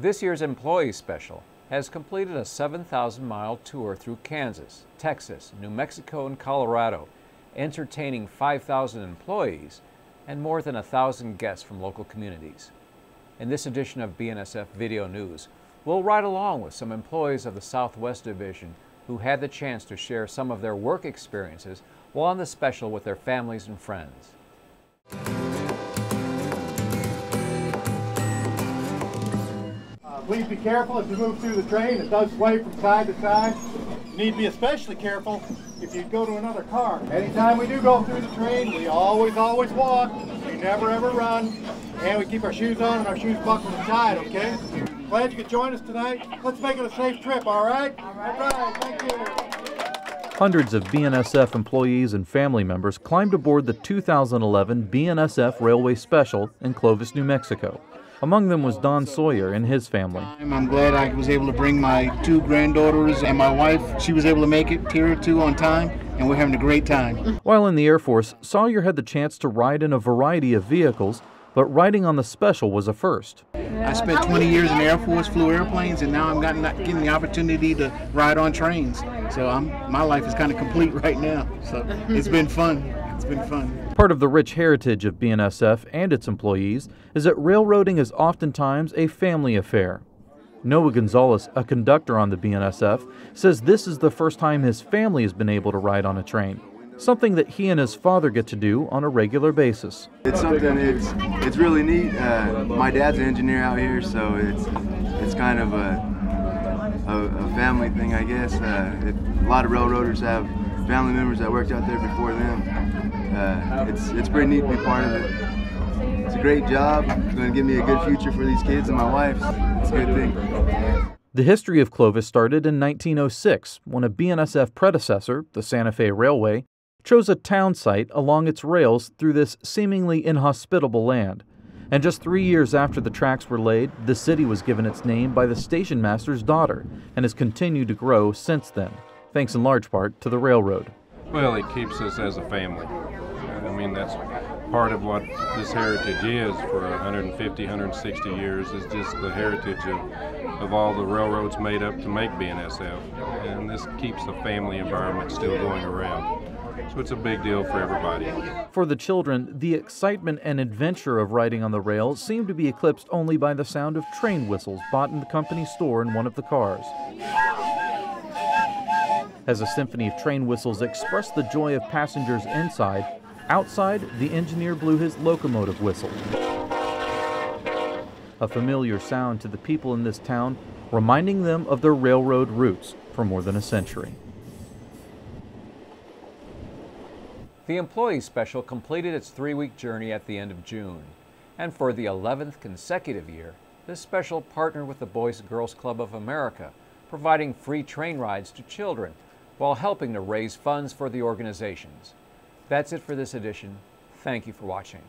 This year's Employee Special has completed a 7,000-mile tour through Kansas, Texas, New Mexico, and Colorado, entertaining 5,000 employees and more than 1,000 guests from local communities. In this edition of BNSF Video News, we'll ride along with some employees of the Southwest Division who had the chance to share some of their work experiences while on the special with their families and friends. Please be careful as you move through the train. It does sway from side to side. You need to be especially careful if you go to another car. Anytime we do go through the train, we always walk. We never ever run. And we keep our shoes on and our shoes buckled and tied, okay? Glad you could join us tonight. Let's make it a safe trip, all right? All right, thank you. Hundreds of BNSF employees and family members climbed aboard the 2011 BNSF Railway Special in Clovis, New Mexico. Among them was Don Sawyer and his family. I'm glad I was able to bring my two granddaughters and my wife. She was able to make it here too on time, and we're having a great time. While in the Air Force, Sawyer had the chance to ride in a variety of vehicles, but riding on the special was a first. I spent 20 years in the Air Force, flew airplanes, and now I'm getting the opportunity to ride on trains. So my life is kind of complete right now. So it's been fun. It's been fun. Part of the rich heritage of BNSF and its employees is that railroading is oftentimes a family affair. Noah Gonzalez, a conductor on the BNSF, says this is the first time his family has been able to ride on a train, something that he and his father get to do on a regular basis. It's something, it's really neat. My dad's an engineer out here, so it's kind of a family thing, I guess. A lot of railroaders have family members that worked out there before them. It's pretty neat to be part of it. It's a great job. It's going to give me a good future for these kids and my wife. It's a good thing. The history of Clovis started in 1906 when a BNSF predecessor, the Santa Fe Railway, chose a town site along its rails through this seemingly inhospitable land. And just 3 years after the tracks were laid, the city was given its name by the station master's daughter and has continued to grow since then, thanks in large part to the railroad. Well, it keeps us as a family. I mean, that's part of what this heritage is for 150, 160 years, is just the heritage of all the railroads made up to make BNSF. And this keeps the family environment still going around. So it's a big deal for everybody. For the children, the excitement and adventure of riding on the rail seemed to be eclipsed only by the sound of train whistles bought in the company store in one of the cars. As a symphony of train whistles expressed the joy of passengers inside, outside, the engineer blew his locomotive whistle. A familiar sound to the people in this town, reminding them of their railroad roots for more than a century. The Employee Special completed its 3-week journey at the end of June. And for the 11th consecutive year, this special partnered with the Boys and Girls Club of America, providing free train rides to children while helping to raise funds for the organizations. That's it for this edition. Thank you for watching.